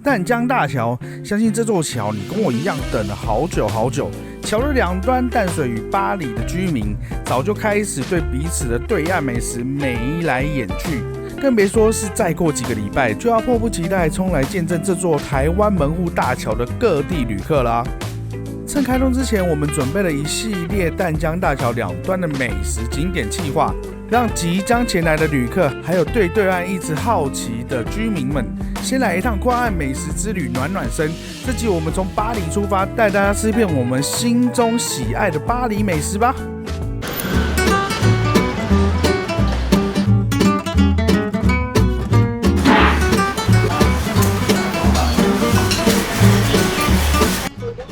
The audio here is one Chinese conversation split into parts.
淡江大橋，相信這座橋你跟我一樣等了好久好久。橋的兩端，淡水與八里的居民早就開始對彼此的對岸美食眉來眼去，更別說是再過幾個禮拜就要迫不及待衝來見證這座台灣門戶大橋的各地旅客啦。趁開通之前，我們準備了一系列淡江大橋兩端的美食景點計劃，讓即將前來的旅客，還有對岸一直好奇的居民們，先來一趟跨岸美食之旅暖暖身。這集我們從八里出發，帶大家吃遍我們心中喜愛的八里美食吧。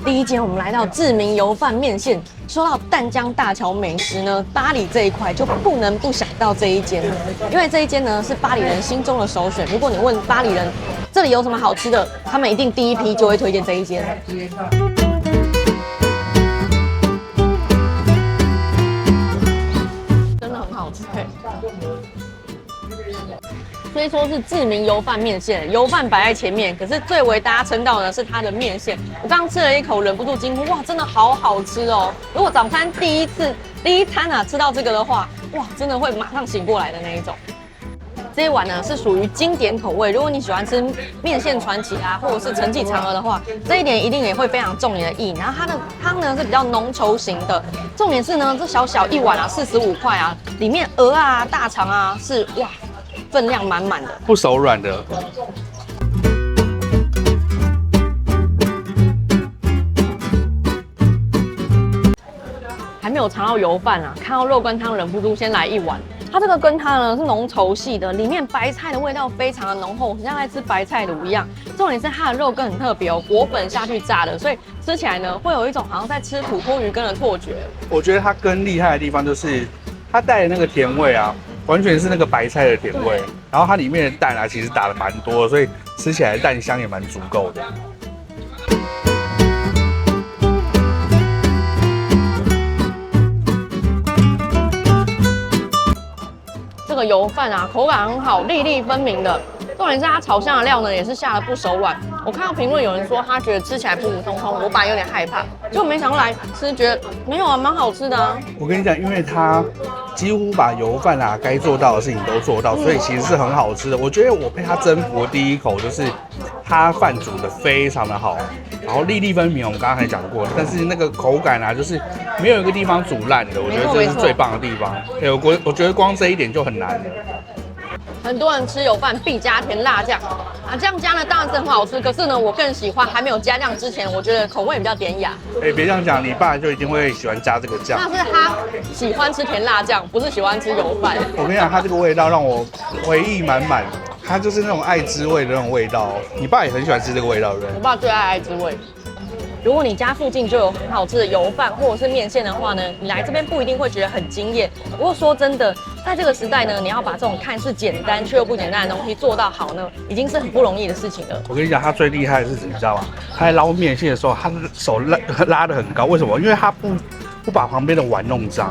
第一间，我们来到志明油饭面線。說到淡江大橋美食呢，八里這一塊就不能不想到這一間，因為這一間呢是八里人心中的首選。如果你問八里人這裡有什麼好吃的，他們一定第一批就會推薦這一間。真的很好吃。虽說是志明油飯面線，油飯擺在前面，可是最為大家稱道的是它的面線。我剛剛吃了一口，忍不住驚呼：哇，真的好好吃哦！如果早餐第一餐啊吃到這個的話，哇，真的會馬上醒過來的那一種。這一碗呢是屬於經典口味，如果你喜歡吃面線傳奇啊，或者是陳記嫦娥的話，這一點一定也會非常中你的意。然後它的湯呢是比較濃稠型的，重點是呢這小小一碗啊45塊啊，裡面鵝啊、大腸啊是哇。分量滿滿的，不手軟的。還沒有嘗到油飯啊，看到肉羹湯忍不住先來一碗。它這個羹湯呢是濃稠系的，裡面白菜的味道非常的濃厚，很像在吃白菜滷一樣。重點是它的肉羹很特別哦，裹粉下去炸的，所以吃起來呢會有一種好像在吃土魠魚羹的錯覺。我覺得它羹厲害的地方就是它帶的那個甜味啊。完全是那個白菜的甜味，然後它裡面的蛋啊，其實打得蠻多的，所以吃起來的蛋香也蠻足夠的。這個油飯啊，口感很好，粒粒分明的。重點是它炒香的料呢，也是下得不手軟。我看到評論有人說他覺得吃起來普普通通，我本來有點害怕，結果沒想到來吃，覺得沒有啊，蠻好吃的啊。我跟你講，因為它幾乎把油飯啊該做到的事情都做到，所以其實是很好吃的。我覺得我被它征服的第一口就是它飯煮得非常的好，然後粒粒分明，我們剛剛還講過，但是那個口感啊，就是沒有一個地方煮爛的，我覺得這是最棒的地方。我覺得光這一點就很難。很多人吃油飯必加甜辣醬啊，這樣加呢當然是很好吃。可是呢，我更喜歡還沒有加醬之前，我覺得口味比較典雅。別這樣講，你爸就一定會喜歡加這個醬。那是他喜歡吃甜辣醬，不是喜歡吃油飯。我跟你講，它這個味道讓我回憶滿滿，它就是那種愛滋味的那種味道。你爸也很喜歡吃這個味道，對不對？我爸最愛愛滋味。如果你家附近就有很好吃的油飯或者是麵線的話呢，你來這邊不一定會覺得很驚豔。不過說真的，在這個時代呢，你要把這種看似簡單卻又不簡單的東西做到好呢，已經是很不容易的事情了。我跟你講，他最厲害的是什麼，你知道嗎？他在撈麵線的時候，他的手拉得很高，為什麼？因為他不把旁邊的碗弄髒。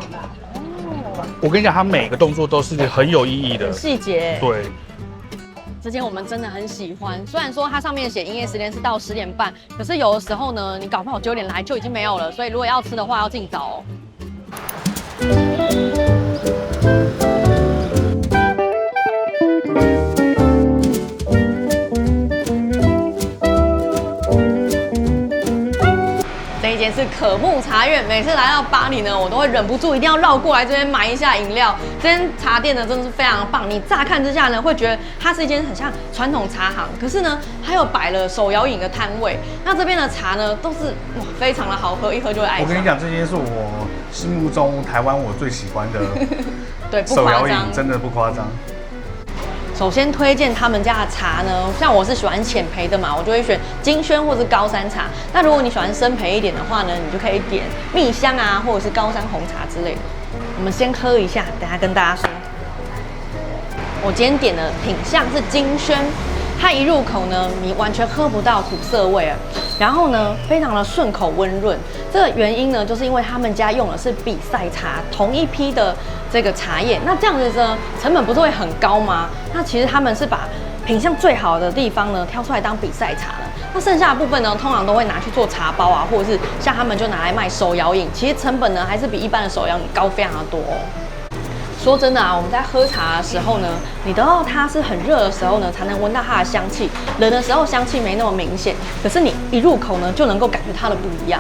我跟你講，他每個動作都是很有意義的，細節。對。這間我們真的很喜歡，雖然說它上面寫營業時間是到10點半，可是有的時候呢，你搞不好9點來就已經沒有了，所以如果要吃的話要盡早哦。這一間是可木茶苑，每次來到八里呢，我都會忍不住一定要繞過來這邊買一下飲料。這間茶店呢真的是非常棒，你乍看之下呢會覺得它是一間很像傳統茶行，可是呢它又擺了手搖飲的攤位。那這邊的茶呢都是哇非常的好喝，一喝就會愛上。我跟你講，這間是我心目中台灣我最喜歡的對，不手搖誇張，飲，真的不誇張。首先推薦他們家的茶呢，像我是喜歡淺焙的嘛，我就會選金萱或是高山茶。那如果你喜歡深焙一點的話呢，你就可以點蜜香啊，或者是高山紅茶之類的。我們先喝一下，等下跟大家說。我今天點的品項是金萱，它一入口呢，你完全喝不到苦澀味啊，然後呢，非常的順口溫潤。這個原因呢，就是因為他們家用的是比賽茶同一批的這個茶葉，那這樣子呢，成本不是會很高嗎？那其實他們是把品相最好的地方呢，挑出來當比賽茶呢。那剩下的部分呢，通常都会拿去做茶包啊，或者是像他们就拿來賣手摇飲。其實成本呢，還是比一般的手摇飲高非常的多哦。說真的啊，我們在喝茶的時候呢，你等到它是很熱的時候呢，才能聞到它的香氣。冷的時候香氣沒那麼明顯，可是你一入口呢，就能夠感覺它的不一樣。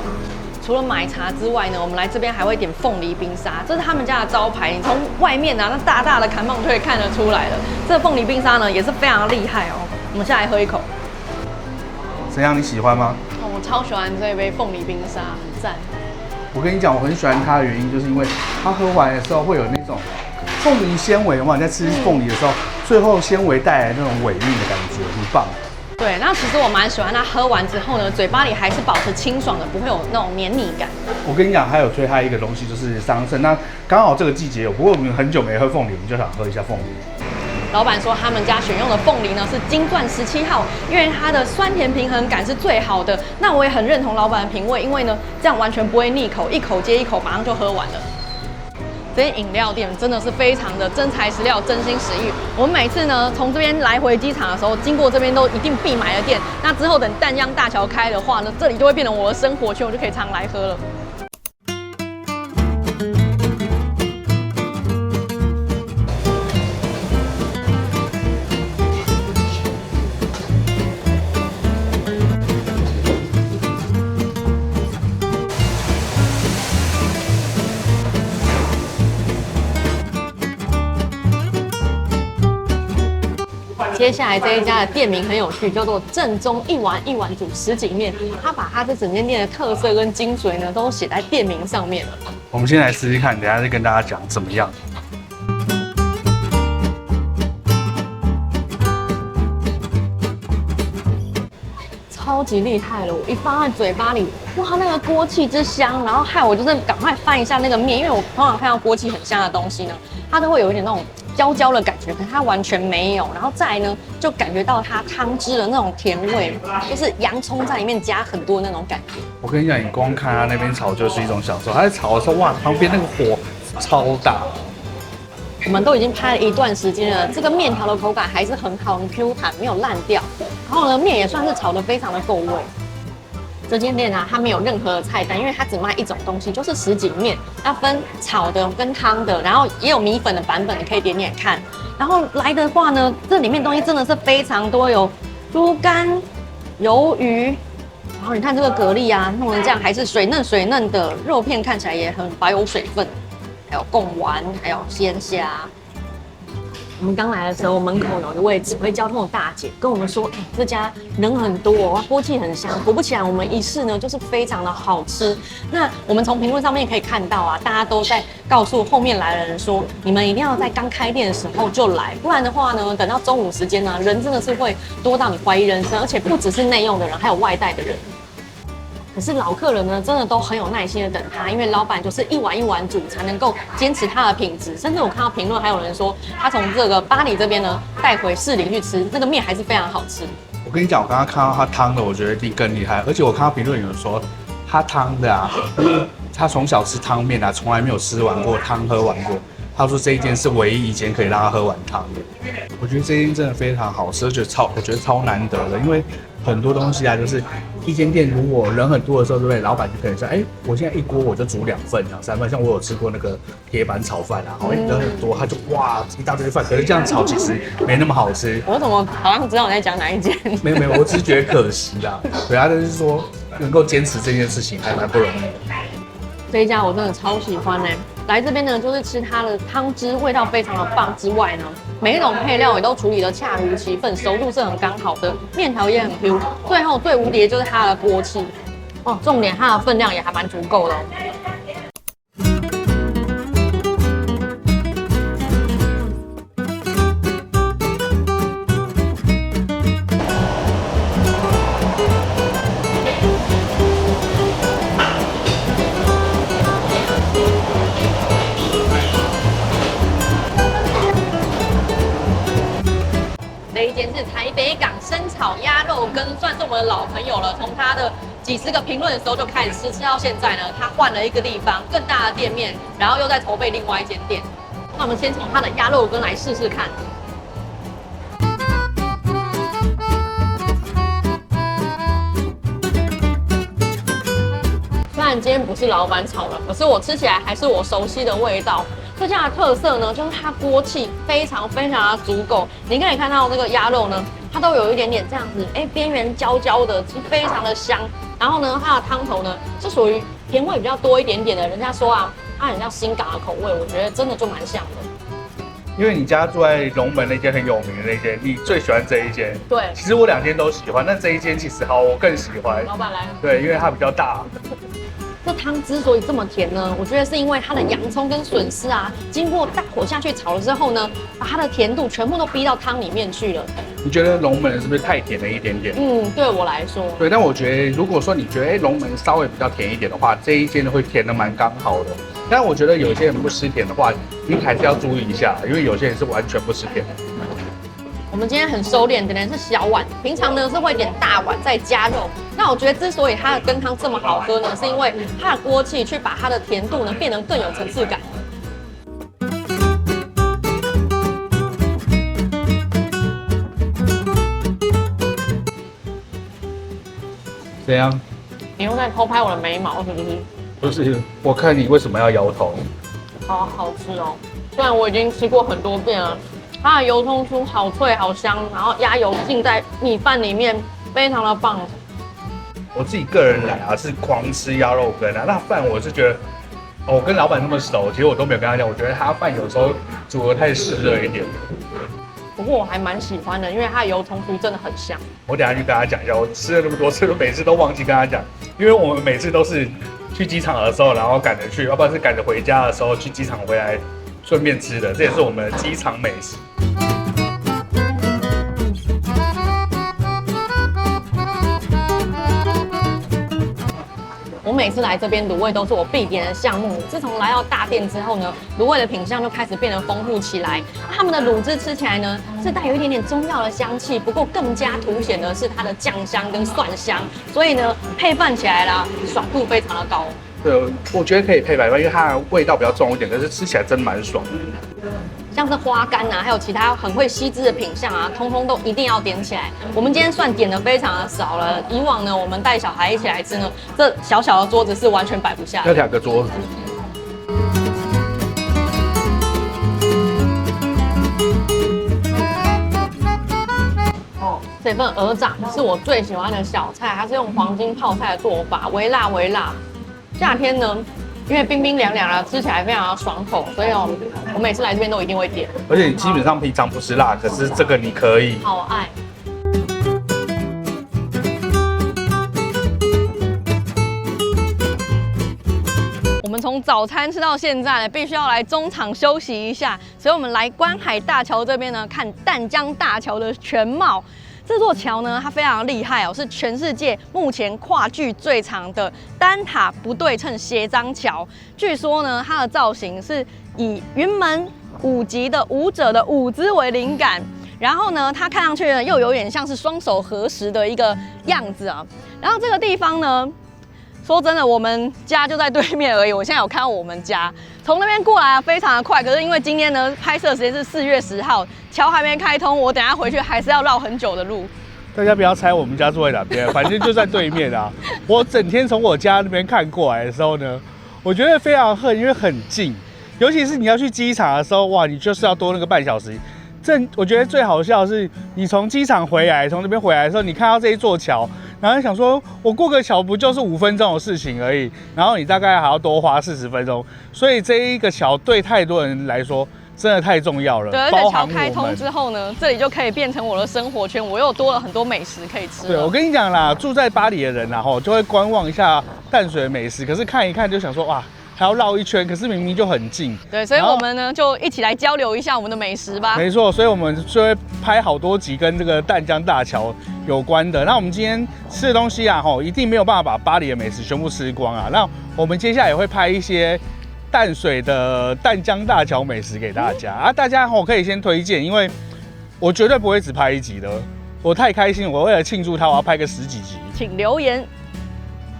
除了買茶之外呢，我們來這邊還會點鳳梨冰沙，這是他們家的招牌。你從外面啊，那大大的看棒就可以看得出來了。這個鳳梨冰沙呢，也是非常厲害哦。我們先來喝一口。怎樣？你喜歡嗎？哦，我超喜歡這一杯鳳梨冰沙，很讚。我跟你講，我很喜歡它的原因，就是因為它喝完的時候会有那種鳳梨纖維嘛，你在吃鳳梨的時候，最後纖維帶來那種尾韻的感覺，很棒。对，那其實我蠻喜歡它喝完之後呢，嘴巴裡還是保持清爽的，不會有那種黏膩感。我跟你講，還有推它一個東西就是桑葚，那剛好這個季節有，不過我們很久沒喝鳳梨，我們就想喝一下鳳梨。老闆說他們家選用的鳳梨呢是金鑽17號，因為它的酸甜平衡感是最好的。那我也很認同老闆的品味，因為呢這樣完全不會膩口，一口接一口馬上就喝完了。這間飲料店真的是非常的真材實料、真心實意。我們每次呢從這邊來回機場的時候，經過這邊都一定必買的店。那之後等淡江大橋開的話呢，這裡就會變成我的生活圈，我就可以常來喝了。接下來這一家的店名很有趣，叫做正宗一碗一碗煮什錦麵。他把他這整間店的特色跟精髓呢，都寫在店名上面了。我們先來試試看，等一下再跟大家講怎麼樣。超級厲害了！我一放在嘴巴裡，哇，那個鍋氣之香，然後害我就是趕快翻一下那個麵，因為我通常看到鍋氣很香的東西呢，它都會有一點那種焦焦的感覺，可是它完全沒有。然後再來呢，就感覺到它湯汁的那種甜味，就是洋蔥在裡面加很多那種感覺。我跟你講，你光看它那邊炒就是一種享受。它在炒的時候，哇，旁邊那個火超大。我們都已經拍了一段時間了，這個麵條的口感還是很好，很 Q 彈，沒有爛掉。然後呢，麵也算是炒得非常的夠味。這間店啊，它沒有任何的菜單，因為它只賣一種東西，就是什錦麵。它分炒的跟湯的，然後也有米粉的版本，你可以點點看。然後來的話呢，這裡面東西真的是非常多，有豬肝、魷魚，然後你看這個蛤蜊啊，弄成這樣還是水嫩水嫩的，肉片看起來也很保有水分，還有貢丸，還有鮮蝦。我們剛來的時候，門口有一位指揮交通的大姐跟我們說：“這家人很多，鍋氣很香。”果不其然，我們一試呢，就是非常的好吃。那我們從評論上面可以看到啊，大家都在告訴後面來的人說：“你們一定要在剛開店的時候就來，不然的話呢，等到中午時間呢，人真的是會多到你懷疑人生，而且不只是內用的人，還有外帶的人。”可是老客人呢，真的都很有耐心的等他，因為老闆就是一碗一碗煮，才能夠堅持他的品質。甚至我看到評論還有人說，他從這個巴黎這邊呢帶回士林去吃，這個麵還是非常好吃。我跟你講，我剛剛看到他湯的，我覺得一定更厲害。而且我看到評論有人說，他湯的啊，他從小吃湯麵啊，從來沒有吃完過湯，喝完過。他說這一間是唯一一間可以讓他喝完湯的。我覺得這一間真的非常好吃，我覺得超難得的，因為很多東西啊，就是一間店如果人很多的时候，对不对？老闆就可以說，我現在一鍋我就煮2份、3份。像我有吃過那個鐵板炒飯啊，人很多，他就哇一大堆飯，可是這樣炒其實沒那麼好吃。我怎麼好像知道你在講哪一間？沒有，我只是覺得可惜啦。對啊，就是說能夠堅持這件事情還蠻不容易的。這一家我真的超喜歡欸。來這邊呢，就是吃它的湯汁，味道非常的棒之外呢，每一種配料也都處理得恰如其分，熟度是很剛好的，麵條也很 Q。最後最無敵的就是它的鍋氣，哦，重點它的分量也還蠻足夠的哦。這一間是台北港生炒鴨肉羹，算是我們的老朋友了。從他的幾十個評論的時候就開始吃到現在呢，他換了一個地方，更大的店面，然後又在籌備另外一間店。那我們先從他的鴨肉羹來試試看。然今天不是老闆炒的，可是我吃起來還是我熟悉的味道。這家的特色呢，就是它鍋氣非常的足夠。你可以看到那個鴨肉呢，它都有一點點這樣子，邊緣焦焦的，是非常的香。然後呢，它的湯頭呢是屬於甜味比較多一點點的。人家說啊，它很像新港的口味，我覺得真的就蠻像的。因為你家住在龍門那間很有名的那間，你最喜歡這一間。對，其實我2間都喜歡，但這一間其實我更喜歡。老闆來。對，因為它比較大。這湯之所以這麼甜呢，我覺得是因為它的洋蔥跟筍絲啊，經過大火下去炒了之後呢，把它的甜度全部都逼到湯裡面去了。你覺得龍門是不是太甜了一點點？对我來說。對，但我覺得如果說你覺得龍門稍微比較甜一點的話，這一間會甜得蠻剛好的。但我覺得有些人不吃甜的話，你還是要注意一下，因為有些人是完全不吃甜的。我們今天很收斂，点的是小碗，平常呢是會點大碗再加肉。那我覺得之所以它的羹湯這麼好喝呢，是因為它的鍋氣去把它的甜度呢變得更有層次感。怎樣？你又在偷拍我的眉毛是不是？不是，我看你為什麼要搖頭？好好吃哦，雖然我已經吃過很多遍了。它的油蔥酥好脆好香，然後鴨油浸在米飯裡面，非常的棒。我自己個人來啊，是狂吃鴨肉羹啊。那飯我是覺得，我跟老闆那麼熟，其實我都沒有跟他講，我覺得他飯有時候煮得太濕熱一點。不過我還蠻喜歡的，因為它的油蔥酥真的很香。我等一下去跟他講一下，我吃了那麼多次，每次都忘記跟他講，因為我們每次都是去機場的時候，然後趕着去，要不然是趕着回家的時候去機場回來。順便吃的，這也是我們的機場美食。我每次來這邊滷味都是我必點的項目。自從來到大店之後呢，滷味的品項就開始變得豐富起來。他們的滷汁吃起來呢，是帶有一點點中藥的香氣，不過更加凸顯的是它的醬香跟蒜香，所以呢，配飯起來啦，爽度非常的高。对，我覺得可以配白飯，因為它的味道比較重一點，可是吃起來真蠻爽的。像是花干啊，還有其他很會吸汁的品項啊，通通都一定要點起來。我們今天算點的非常的少了，以往呢，我們帶小孩一起來吃呢，這小小的桌子是完全擺不下的。要2個桌子。這份鵝掌是我最喜歡的小菜，它是用黃金泡菜的做法，微辣微辣。夏天呢，因為冰冰涼涼啊，吃起來非常的爽口，所以我每次來這邊都一定會點。而且你基本上平常不吃辣，可是這個你可以。好愛。我們從早餐吃到現在呢，必須要來中場休息一下，所以我們來觀海大橋這邊呢，看淡江大橋的全貌。這座橋呢，它非常厲害哦，是全世界目前跨距最長的單塔不對稱斜張橋。據說呢，它的造型是以雲門舞集的舞者的舞姿為靈感，然後呢，它看上去呢又有點像是雙手合十的一個樣子啊。然後這個地方呢，說真的，我們家就在對面而已。我現在有看到我們家，從那邊過來非常的快。可是因為今天呢，拍攝時間是4月10號，橋還沒開通，我等一下回去還是要繞很久的路。大家不要猜我們家住在哪邊，反正就在對面啊。我整天從我家那邊看過來的時候呢，我覺得非常恨，因為很近。尤其是你要去機場的時候，哇，你就是要多那個半小時。我覺得最好笑的是，你從機場回來，從那邊回來的時候，你看到這一座橋，然後想說，我過個橋不就是5分鐘的事情而已，然後你大概還要多花40分鐘，所以這一個橋對太多人來說真的太重要了。對，而且橋開通之後呢，這裡就可以變成我的生活圈，我又多了很多美食可以吃。對，我跟你講啦，住在巴黎的人啊，就會觀望一下淡水的美食，可是看一看就想說，哇，還要繞一圈，可是明明就很近。對，所以我們呢就一起來交流一下我們的美食吧。沒錯，所以我們就會拍好多集跟這個淡江大橋有關的。那我們今天吃的東西啊，一定沒有辦法把巴黎的美食全部吃光啊。那我們接下來也會拍一些淡水的淡江大橋美食給大家啊。大家可以先推薦，因為我絕对不會只拍1集的。我太開心，我為了慶祝它，我要拍個10幾集。請留言。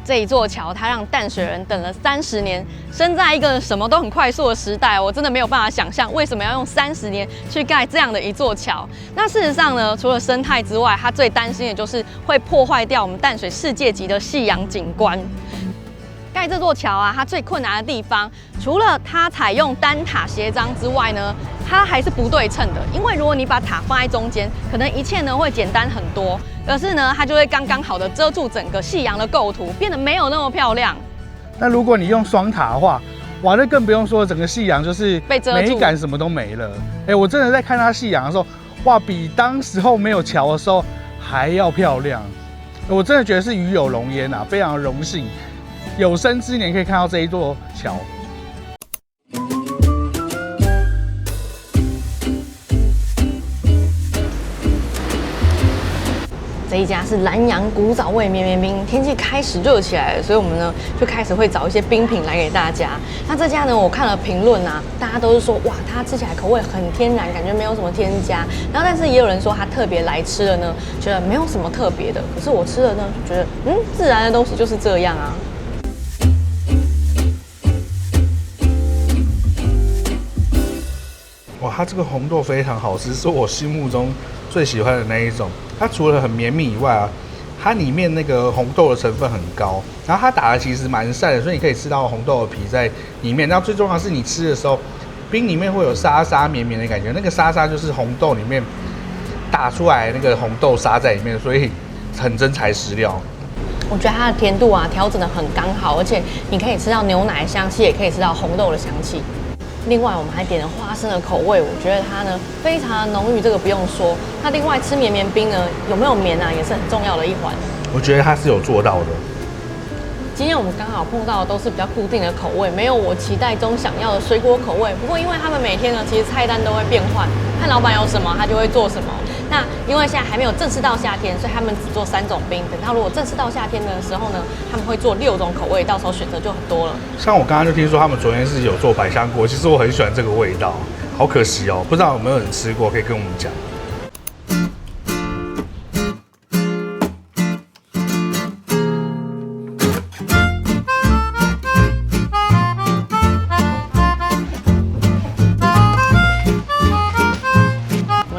這一座橋，它讓淡水人等了30年。身在一個什麼都很快速的時代，我真的沒有辦法想象為什麼要用30年去蓋這樣的一座橋。那事實上呢，除了生態之外，它最擔心的就是會破壞掉我們淡水世界級的夕陽景觀。蓋這座橋啊，它最困難的地方，除了它採用單塔斜張之外呢，它還是不對稱的。因為如果你把塔放在中間，可能一切呢會簡單很多，可是呢，它就會剛剛好的遮住整個夕陽的構圖，變得沒有那麼漂亮。那如果你用雙塔的話，哇，那更不用說，整個夕陽就是被遮住，美感什麼都沒了。我真的在看它夕陽的時候，哇，比當時候沒有橋的時候還要漂亮。我真的覺得是與有榮焉啊，非常榮幸，有生之年可以看到這一座橋。這一家是蘭陽古早味綿綿冰，天氣開始熱起來了，所以我們呢就開始會找一些冰品來給大家。那這家呢，我看了評論啊，大家都是說哇，它吃起來口味很天然，感覺沒有什麼添加。然後但是也有人說他特別來吃了呢，覺得沒有什麼特別的。可是我吃了呢，就覺得自然的東西就是這樣啊。哇，它這個紅豆非常好吃，是我心目中最喜歡的那一種。它除了很綿密以外啊，它裡面那個紅豆的成分很高，然後它打的其實蠻散的，所以你可以吃到紅豆的皮在裡面。然後最重要的是你吃的時候，冰裡面會有沙沙綿綿的感覺，那個沙沙就是紅豆裡面打出來那個紅豆沙在裡面，所以很真材實料。我覺得它的甜度啊調整得很剛好，而且你可以吃到牛奶的香氣，也可以吃到紅豆的香气。另外，我们還點了花生的口味，我覺得它呢非常的濃郁，這個不用說。那另外吃綿綿冰呢，有沒有綿啊，也是很重要的一環。我覺得它是有做到的。今天我們剛好碰到的都是比較固定的口味，沒有我期待中想要的水果口味。不過因為他們每天呢，其實菜單都會變換，看老闆有什麼，他就會做什麼。那因為現在還沒有正式到夏天，所以他們只做3種冰。等到如果正式到夏天的時候呢，他們會做6種口味，到時候選擇就很多了。像我剛剛就聽說他们昨天是有做百香果，其實我很喜歡這個味道，好可惜哦，不知道有沒有人吃過，可以跟我們講。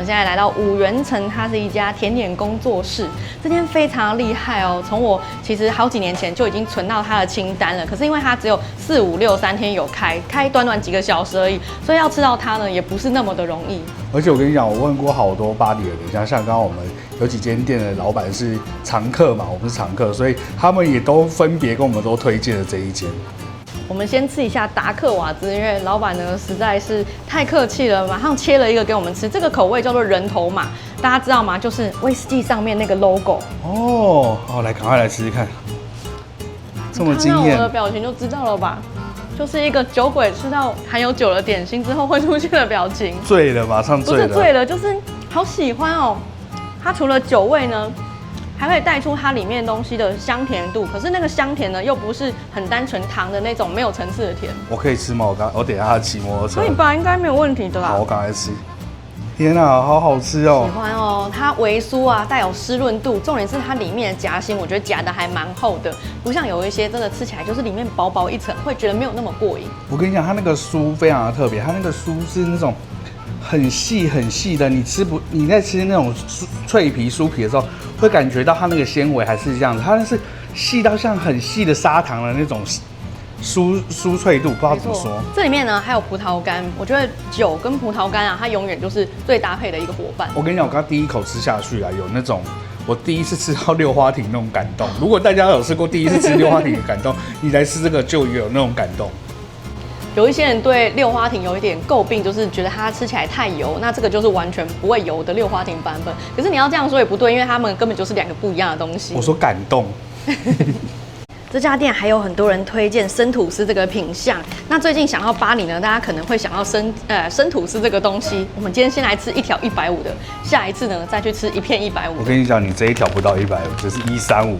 现在来到五元城，它是一家甜點工作室。這間非常厲害哦，從我其實好幾年前就已經存到它的清單了。可是因為它只有4、5、6、3天有開短短幾個小時而已，所以要吃到它呢，也不是那麼的容易。而且我跟你講，我問過好多巴黎的人，像剛剛我們有幾間店的老闆是常客嘛，我們是常客，所以他們也都分別跟我們都推薦了這一間。我們先吃一下達克瓦茲，因為老闆呢實在是太客氣了，馬上切了一個給我們吃。這個口味叫做人頭馬，大家知道嗎？就是威士忌上面那個 logo。哦，好，來，趕快來吃吃看。這麼驚豔！看到我的表情就知道了吧？就是一個酒鬼吃到含有酒的點心之後會出現的表情。醉了，馬上醉了。不是醉了，就是好喜歡哦。它除了酒味呢，還可以帶出它裡面東西的香甜度，可是那個香甜呢，又不是很單純糖的那種沒有層次的甜。我可以吃嗎？我等一下騎摩托車。可以吧？應該沒有問題的啦。好，我趕快吃。天啊，好好吃哦！喜歡哦，它微酥啊，帶有濕潤度，重點是它裡面的夾心，我覺得夾的還蠻厚的，不像有一些真的吃起來就是裡面薄薄一層，會覺得沒有那麼過癮。我跟你講，它那個酥非常的特別，它那個酥是那種很細很細的，你在吃那種脆皮酥皮的時候，會感覺到它那個纖維還是這樣子，它是細到像很細的砂糖的那種酥脆度，不知道怎麼說。這裡面呢還有葡萄乾，我覺得酒跟葡萄乾啊，它永遠就是最搭配的一個夥伴。我跟你講，我剛第一口吃下去啊，有那種我第一次吃到六花亭那種感動。如果大家有吃過第一次吃六花亭的感動，你來吃這個就有那種感動。有一些人對六花亭有一點詬病，就是覺得它吃起來太油，那這個就是完全不會油的六花亭版本。可是你要這樣說也不對，因為他們根本就是2個不一樣的東西。我說感動。這家店還有很多人推薦生吐司這個品項。那最近想到巴黎呢，大家可能會想到生吐司這個東西。我們今天先來吃1條150的，下一次呢再去吃1片150。我跟你講，你這一條不到150，只是135。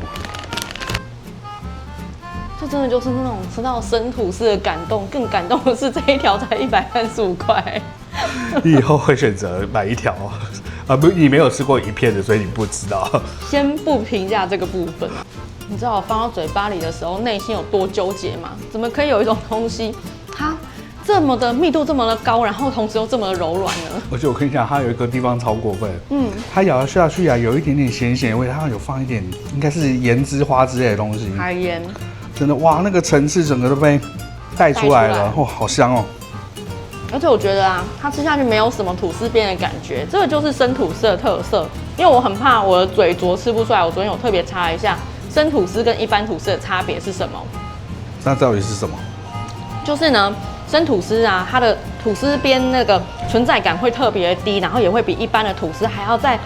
這真的就是那種吃到生吐司的感動，更感動的是這一條才135塊。你以後會選擇買1條啊？不，你沒有吃過1片的，所以你不知道。先不評價這個部分。你知道我放到嘴巴裡的時候，內心有多糾結嗎？怎麼可以有一種東西，它這麼的密度這麼的高，然後同時又這麼的柔軟呢？而且我跟你講，它有一個地方超過分，它咬下去啊，有一點點鹹鹹味，它有放一點應該是鹽之花之類的東西，海鹽。真的哇，那個層次整個都被帶出來了，哇，好香哦！而且我覺得啊，它吃下去沒有什麼吐司邊的感覺，這個就是生吐司的特色。因為我很怕我的嘴拙吃不出來，我昨天有特別查了一下，生吐司跟一般吐司的差別是什麼？那到底是什麼？就是呢，生吐司啊，它的吐司邊那個存在感會特別低，然後也會比一般的吐司還要再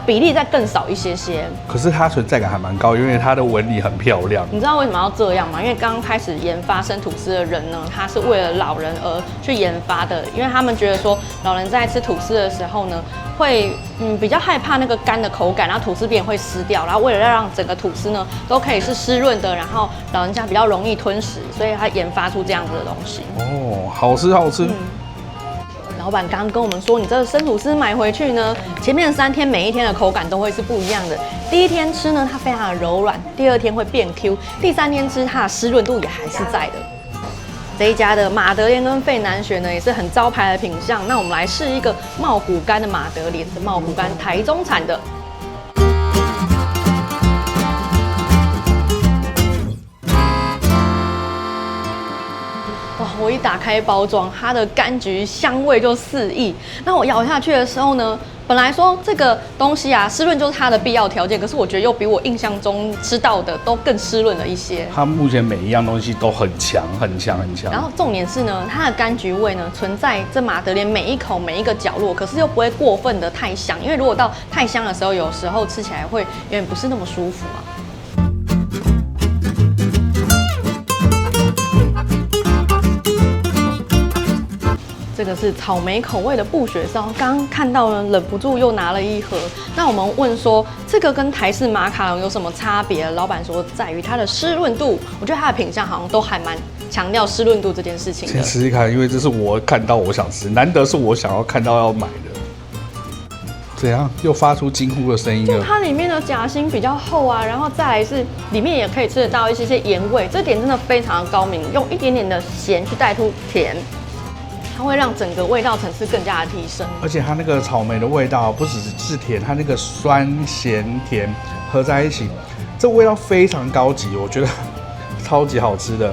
比例再更少一些些。可是它存在感還蠻高，因為它的紋理很漂亮。你知道為什麼要這樣嗎？因為剛開始研發生吐司的人呢，他是為了老人而去研發的，因為他們覺得說老人在吃吐司的时候呢，會比較害怕那個乾的口感，然後吐司邊會濕掉，然後為了讓整個吐司呢都可以是濕潤的，然後老人家比較容易吞食，所以他研發出這樣子的東西。哦，好吃好吃。老闆剛剛跟我們說，你這個生吐司買回去呢，前面3天每一天的口感都會是不一樣的。第一天吃呢，它非常的柔軟；第2天會變 Q；第3天吃它的濕潤度也還是在的。這一家的馬德蓮跟費南雪呢，也是很招牌的品項。那我們來試一個茂谷柑的馬德蓮，是茂谷柑台中產的。我一打開包裝，它的柑橘香味就四溢。那我咬下去的時候呢，本來說這個東西啊，濕潤就是它的必要條件，可是我覺得又比我印象中吃到的都更濕潤了一些。它目前每一樣東西都很強，很強，很強。然後重點是呢，它的柑橘味呢存在這馬德蓮每一口每一個角落，可是又不會過分的太香，因為如果到太香的時候，有時候吃起來會有點不是那麼舒服啊。這個是草莓口味的布雪燒，剛剛看到呢，忍不住又拿了一盒。那我們問說，這個跟台式馬卡龍有什麼差別？老闆說在於它的濕潤度，我覺得它的品項好像都還蠻強調濕潤度這件事情的。先試試看，因為這是我看到我想吃，難得是我想要看到要買的。怎樣？又發出驚呼的聲音了？就它裡面的夾心比較厚啊，然後再來是裡面也可以吃得到一些鹽味，這點真的非常的高明，用一點點的鹹去帶出甜。它會讓整個味道層次更加的提升，而且它那個草莓的味道不只是甜，它那個酸鹹甜合在一起，這味道非常高級，我覺得超級好吃的。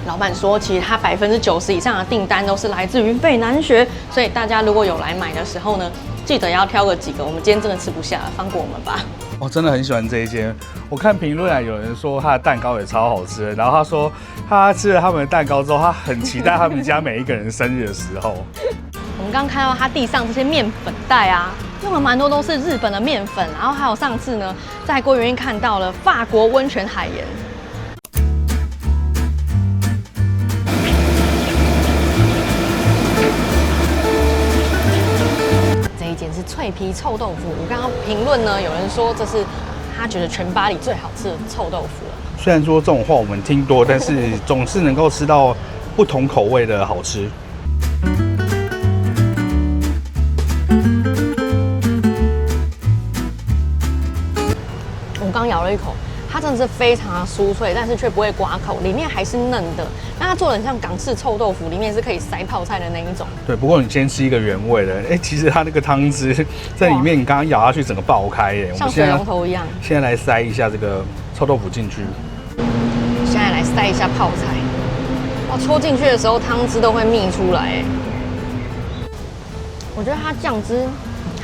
老闆說，其實它90%以上的訂單都是來自於費南雪，所以大家如果有來買的時候呢，記得要挑個幾個，我們今天真的吃不下了，放過我们吧。我真的很喜歡這一間。我看評論啊，有人說他的蛋糕也超好吃的，然後他說他吃了他們的蛋糕之後，他很期待他們家每一個人生日的時候。我們剛剛看到他地上這些麵粉袋啊，用了蠻多都是日本的麵粉，然後還有上次呢在郭園看到了法國溫泉海鹽。是脆皮臭豆腐。我剛剛評論呢，有人說這是他覺得全巴黎最好吃的臭豆腐了。雖然說這種話我們聽多，但是總是能夠吃到不同口味的好吃。我剛咬了一口。它真的是非常的酥脆，但是卻不會刮口，裡面還是嫩的。那它做的很像港式臭豆腐，裡面是可以塞泡菜的那一種。對，不過你先吃一個原味的，其實它那個湯汁在裡面，你剛剛咬下去整個爆開耶，像水龍頭一樣。現在來塞一下這個臭豆腐進去。現在來塞一下泡菜，哇，戳進去的時候湯汁都會泌出來。我覺得它醬汁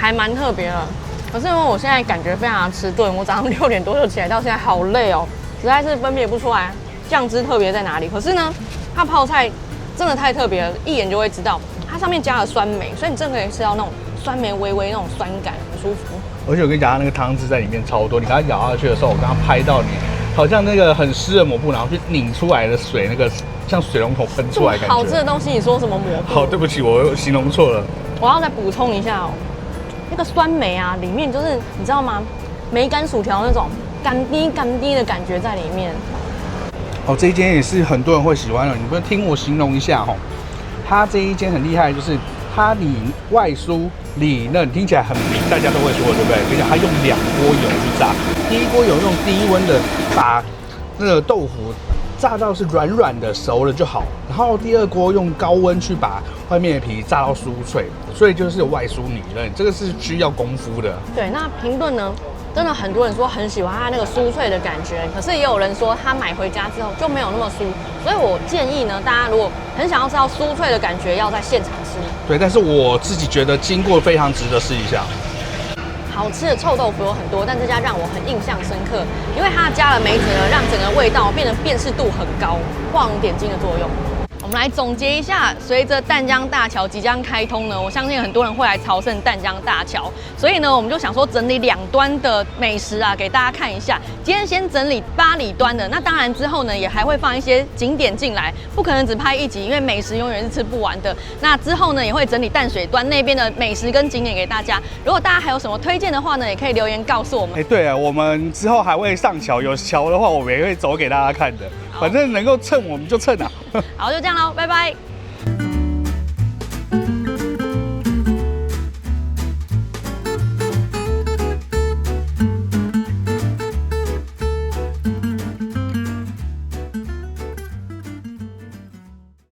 還蠻特別的。可是因為我現在感覺非常的遲鈍，我早上6點多就起來，到現在好累哦，實在是分別不出來醬汁特別在哪裡。可是呢，它泡菜真的太特別了，一眼就會知道，它上面加了酸梅，所以你真的可以吃到那種酸梅微微那種酸感，很舒服。而且我跟你講，它那個湯汁在裡面超多，你剛剛咬下去的時候，我剛剛拍到你，好像那個很濕的抹布，然後去擰出來的水，那個像水龍頭噴出來感覺。好吃的東西，你說什麼抹布？好，對不起，我形容錯了。我要再補充一下哦。那個酸梅啊，裡面就是你知道嗎？梅乾薯條那種乾滴的感覺在裡面。哦，這一間也是很多人會喜歡的。你不聽我形容一下哈，它這一間很厲害，就是它裡外酥裡嫩，聽起來很明，大家都會說對不對？跟你講，它用2鍋油去炸，第一鍋油用低溫的把那個豆腐炸到是軟軟的熟了就好，然後第2鍋用高溫去把外面的皮炸到酥脆，所以就是有外酥裡嫩，這個是需要功夫的。對，那評論呢，真的很多人說很喜歡它那個酥脆的感覺，可是也有人說他買回家之後就沒有那麼酥，所以我建議呢，大家如果很想要知道酥脆的感觉，要在現场吃。对，但是我自己觉得经过非常值得試一下。好吃的臭豆腐有很多，但这家讓我很印象深刻，因为它加了梅子呢，讓整個味道变得辨識度很高，画龍點睛的作用。我們來總結一下，隨着淡江大橋即將開通呢，我相信很多人會來朝聖淡江大橋，所以呢，我們就想說整理兩端的美食啊，給大家看一下。今天先整理八里端的，那當然之後呢，也還會放一些景點進來，不可能只拍一集，因為美食永遠是吃不完的。那之後呢，也會整理淡水端那邊的美食跟景點給大家。如果大家還有什麼推薦的話呢，也可以留言告訴我們。對啊，我們之後還會上橋，有橋的話，我們也會走給大家看的。反正能夠蹭我們就蹭啊。好，就這樣嘍，拜拜。